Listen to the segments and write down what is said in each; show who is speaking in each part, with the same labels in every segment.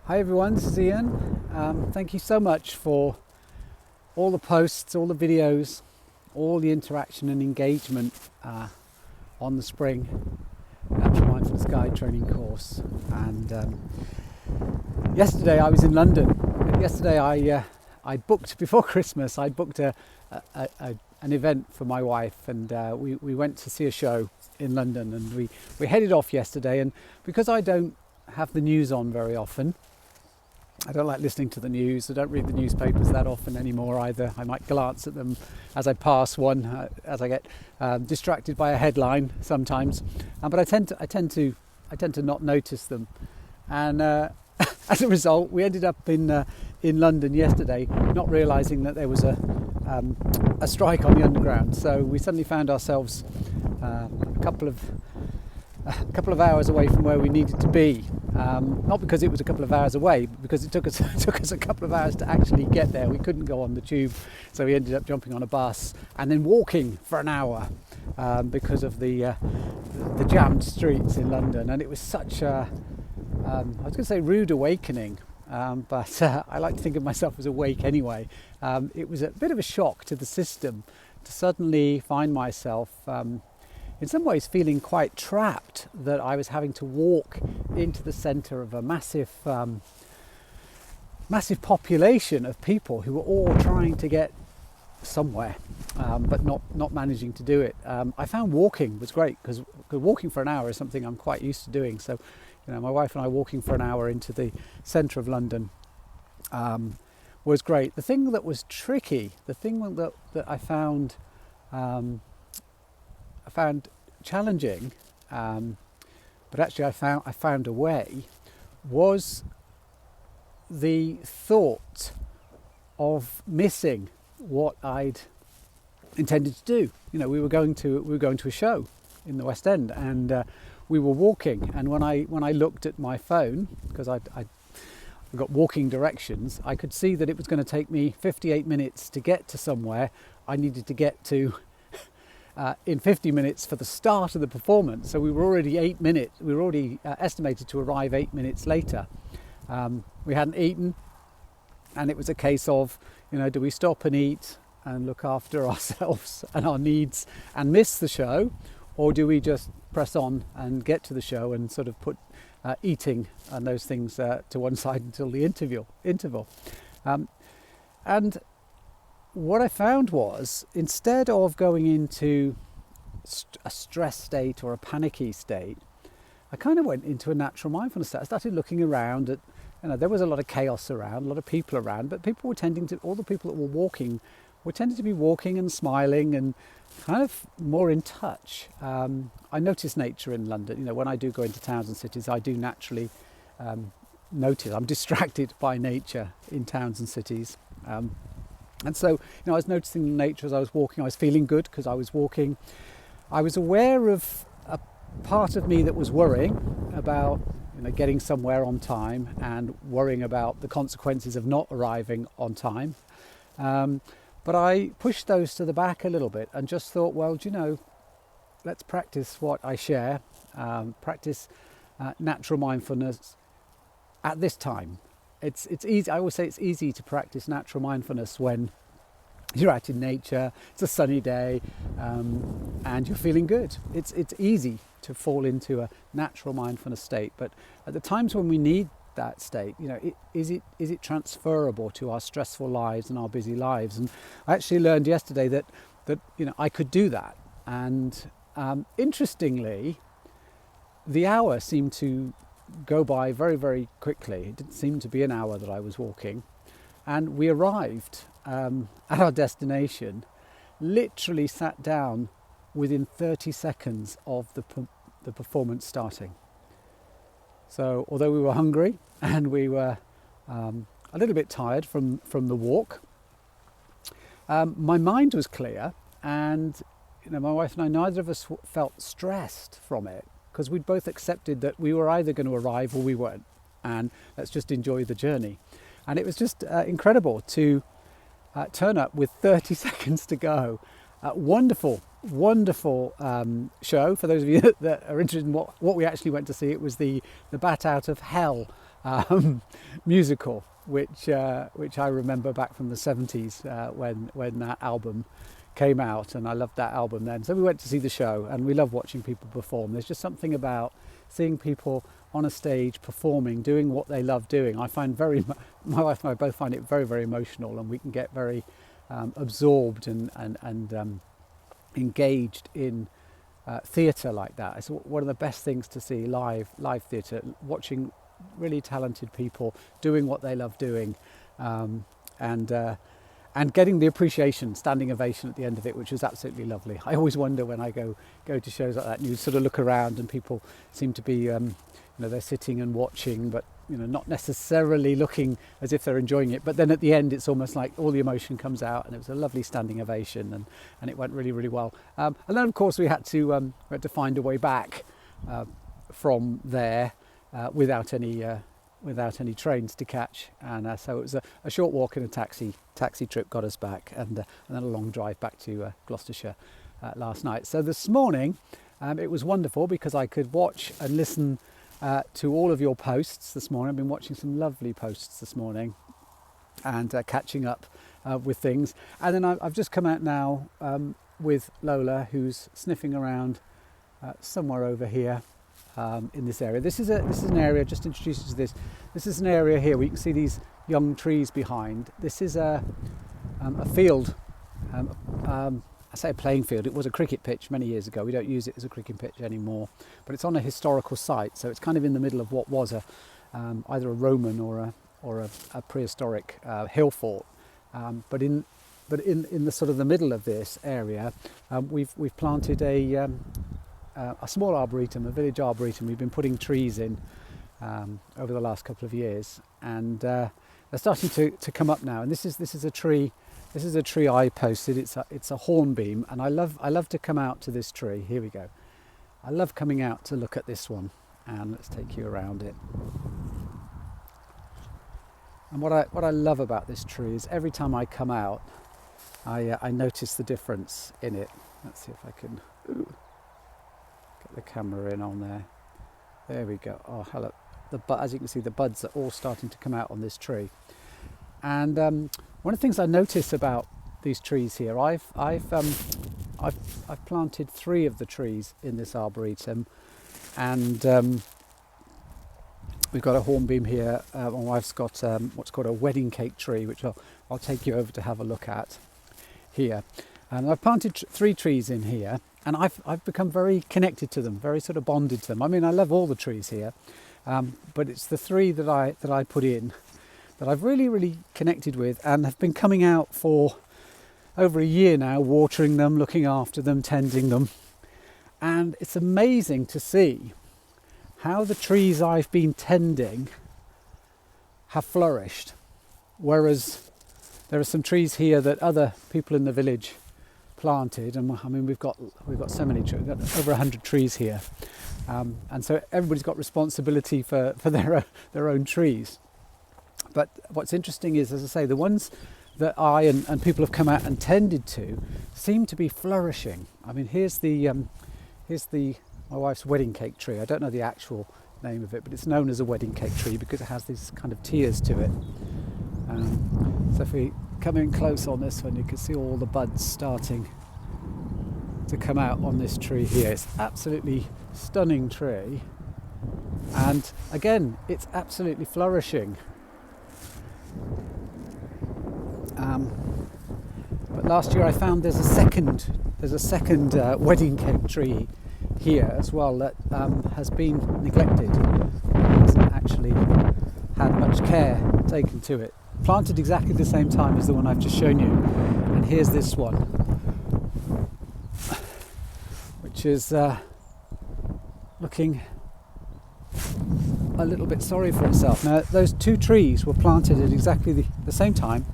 Speaker 1: Hi everyone, this is Ian. Thank you so much for all the posts, all the videos, all the interaction and engagement on the Spring Natural Mindfulness Guide training course. And yesterday I was in London. Yesterday I booked, before Christmas, I booked an event for my wife, and we went to see a show in London, and we headed off yesterday. And because I don't have the news on very often, I don't like listening to the news. I don't read the newspapers that often anymore either. I might glance at them as I pass one, as I get distracted by a headline sometimes. But I tend to not notice them. And as a result, we ended up in London yesterday, not realising that there was a strike on the Underground. So we suddenly found ourselves a couple of hours away from where we needed to be. Not because it was a couple of hours away, but because it took us a couple of hours to actually get there. We couldn't go on the tube, so we ended up jumping on a bus and then walking for an hour because of the jammed streets in London. And it was such a, I was going to say rude awakening, but I like to think of myself as awake anyway. It was a bit of a shock to the system to suddenly find myself in some ways feeling quite trapped, that I was having to walk into the centre of a massive population of people who were all trying to get somewhere, but not managing to do it. I found walking was great, because walking for an hour is something I'm quite used to doing. So, my wife and I walking for an hour into the centre of London was great. The thing that was tricky, the thing that I found challenging, but actually I found a way, was the thought of missing what I'd intended to do. We were going to a show in the West End, and we were walking. And when I looked at my phone, because I got walking directions, I could see that it was going to take me 58 minutes to get to somewhere I needed to get to in 50 minutes for the start of the performance. So we were already 8 minutes. We were already estimated to arrive 8 minutes later. We hadn't eaten, and it was a case of, do we stop and eat and look after ourselves and our needs and miss the show, or do we just press on and get to the show and sort of put eating and those things to one side until the interval. And what I found was, instead of going into a stress state or a panicky state, I kind of went into a natural mindfulness state. I started looking around at, there was a lot of chaos around, a lot of people around, but people were all the people that were walking were tending to be walking and smiling and kind of more in touch. I notice nature in London. when I do go into towns and cities, I do naturally notice. I'm distracted by nature in towns and cities. And so, I was noticing the nature as I was walking. I was feeling good because I was walking. I was aware of a part of me that was worrying about, getting somewhere on time and worrying about the consequences of not arriving on time. But I pushed those to the back a little bit and just thought, well, let's practice what I share, practice natural mindfulness at this time. It's easy. I always say it's easy to practice natural mindfulness when you're out in nature, it's a sunny day, and you're feeling good. It's easy to fall into a natural mindfulness state. But at the times when we need that state, is it transferable to our stressful lives and our busy lives? And I actually learned yesterday that I could do that. And interestingly, the hour seemed to go by very, very quickly. It didn't seem to be an hour that I was walking, and we arrived at our destination, literally sat down within 30 seconds of the performance starting. So although we were hungry and we were a little bit tired from the walk, my mind was clear, and my wife and I, neither of us felt stressed from it, because we'd both accepted that we were either going to arrive or we weren't, and let's just enjoy the journey. And it was just incredible to turn up with 30 seconds to go. Wonderful show. For those of you that are interested in what we actually went to see, it was the Bat Out of Hell musical, which I remember back from the 70s when that album came out, and I loved that album then. So we went to see the show, and we love watching people perform. There's just something about seeing people on a stage performing, doing what they love doing. I find my wife and I both find it very, very emotional, and we can get very absorbed and engaged in theatre like that. It's one of the best things to see, live theatre, watching really talented people doing what they love doing, and getting the appreciation, standing ovation at the end of it, which was absolutely lovely. I always wonder when I go to shows like that, and you sort of look around and people seem to be, they're sitting and watching, but not necessarily looking as if they're enjoying it. But then at the end, it's almost like all the emotion comes out, and it was a lovely standing ovation, and it went really, really well. And then, of course, we had to find a way back from there without any trains to catch, and so it was a short walk in a taxi trip got us back, and then a long drive back to Gloucestershire last night. So this morning it was wonderful because I could watch and listen to all of your posts this morning. I've been watching some lovely posts this morning and catching up with things, and then I've just come out now with Lola, who's sniffing around somewhere over here. In this area. This is an area, just to introduce you to this. This is an area here where you can see these young trees behind. This is a field. I say a playing field. It was a cricket pitch many years ago. We don't use it as a cricket pitch anymore, but it's on a historical site, so it's kind of in the middle of what was either a Roman or a prehistoric hill fort. But in the sort of the middle of this area, we've planted a small arboretum, a village arboretum. We've been putting trees in over the last couple of years, and they're starting to come up now. And this is a tree. This is a tree I posted. It's a hornbeam, and I love to come out to this tree. Here we go. I love coming out to look at this one, and let's take you around it. And what I love about this tree is every time I come out, I notice the difference in it. Let's see if I can. Get the camera in on there. There we go. Oh, hello. As you can see, the buds are all starting to come out on this tree. And one of the things I notice about these trees here, I've planted 3 of the trees in this arboretum, and we've got a hornbeam here. My wife's got what's called a wedding cake tree, which I'll take you over to have a look at here. And I've planted 3 trees in here. And I've become very connected to them, very sort of bonded to them. I mean, I love all the trees here, but it's the 3 that I put in that I've really, really connected with, and have been coming out for over a year now, watering them, looking after them, tending them. And it's amazing to see how the trees I've been tending have flourished, whereas there are some trees here that other people in the village planted, and I mean we've got so many trees, we've got over 100 trees here, and so everybody's got responsibility for their own trees. But what's interesting is, as I say, the ones that I and people have come out and tended to seem to be flourishing. I mean, here's my wife's wedding cake tree. I don't know the actual name of it, but it's known as a wedding cake tree because it has these kind of tiers to it. So if we come in close on this one, you can see all the buds starting to come out on this tree here. It's absolutely stunning tree, and again, it's absolutely flourishing. But last year I found there's a second wedding cake tree here as well that has been neglected. It hasn't actually had much care taken to it. Planted exactly the same time as the one I've just shown you, and here's this one, which is looking a little bit sorry for itself. Now, those 2 trees were planted at exactly the same time.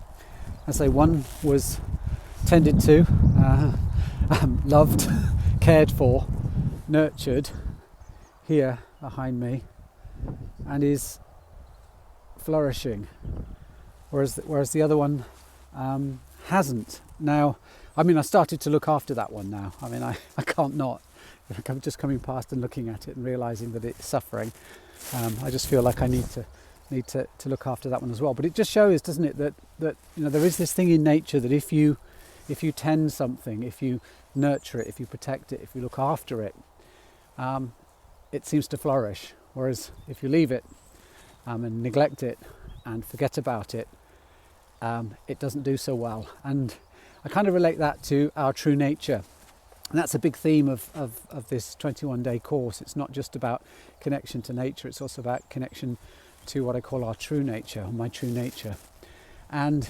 Speaker 1: I say one was tended to, loved, cared for, nurtured here behind me, and is flourishing, whereas the other one hasn't. Now, I mean, I started to look after that one now. I mean, I can't not. I'm just coming past and looking at it and realising that it's suffering. I just feel like I need need to look after that one as well. But it just shows, doesn't it, that there is this thing in nature that if you tend something, if you nurture it, if you protect it, if you look after it, it seems to flourish. Whereas if you leave it and neglect it and forget about it, it doesn't do so well. And I kind of relate that to our true nature. And that's a big theme of this 21-day course. It's not just about connection to nature, it's also about connection to what I call our true nature, or my true nature. And,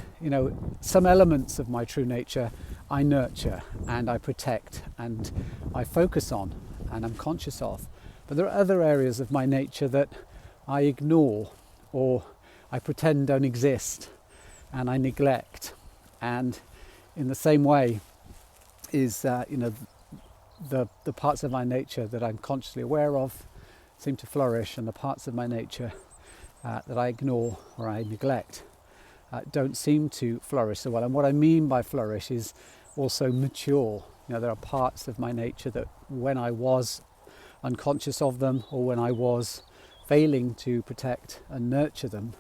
Speaker 1: some elements of my true nature I nurture and I protect and I focus on and I'm conscious of. But there are other areas of my nature that I ignore or I pretend don't exist and I neglect. And in the same way is, the parts of my nature that I'm consciously aware of seem to flourish, and the parts of my nature that I ignore or I neglect don't seem to flourish so well. And what I mean by flourish is also mature. There are parts of my nature that when I was unconscious of them, or when I was failing to protect and nurture them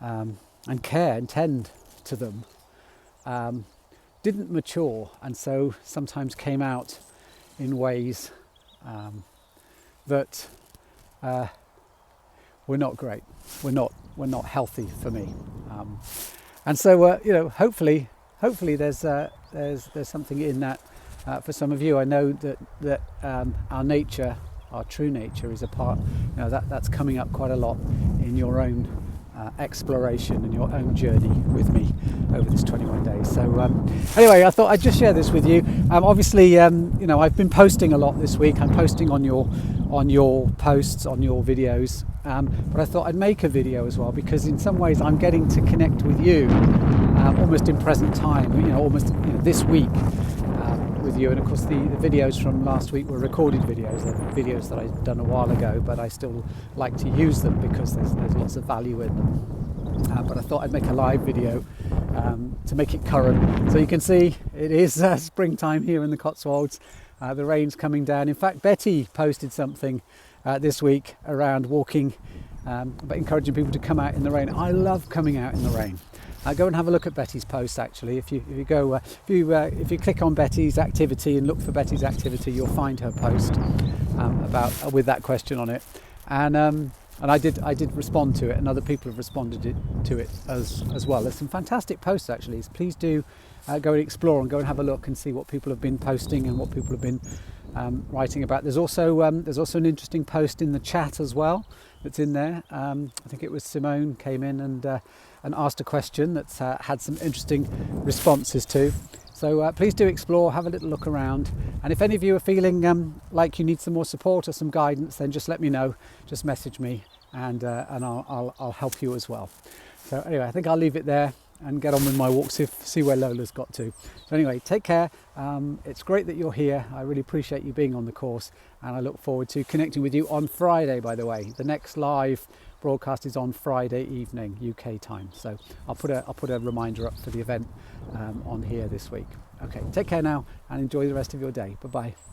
Speaker 1: and care and tend to them, didn't mature, and so sometimes came out in ways that were not great, were not healthy for me, and so hopefully there's something in that for some of you. I know that our nature, our true nature, is a part. That's coming up quite a lot in your own exploration and your own journey with me over this 21 days. So anyway, I thought I'd just share this with you. Obviously, I've been posting a lot this week. I'm posting on your posts, on your videos, but I thought I'd make a video as well, because in some ways I'm getting to connect with you almost in present time, almost this week with you. And of course the videos from last week were recorded videos. They're videos that I'd done a while ago, but I still like to use them because there's lots of value in them. But I thought I'd make a live video to make it current. So you can see it is springtime here in the Cotswolds. The rain's coming down. In fact, Betty posted something this week around walking, but encouraging people to come out in the rain. I love coming out in the rain. Go and have a look at Betty's post. Actually, if you click on Betty's activity and look for Betty's activity, you'll find her post with that question on it. And I did respond to it, and other people have responded to it as well. There's some fantastic posts actually. So please do go and explore and go and have a look and see what people have been posting and what people have been writing about. There's also an interesting post in the chat as well that's in there. I think it was Simone came in and asked a question that's had some interesting responses to. So please do explore, have a little look around, and if any of you are feeling like you need some more support or some guidance, then just let me know. Just message me, and I'll help you as well. So anyway, I think I'll leave it there and get on with my walk, see where Lola's got to. So anyway, take care. It's great that you're here. I really appreciate you being on the course, and I look forward to connecting with you on Friday, by the way. The next live broadcast is on Friday evening UK time, so I'll put a reminder up for the event on here this week. Okay, take care now and enjoy the rest of your day. Bye bye.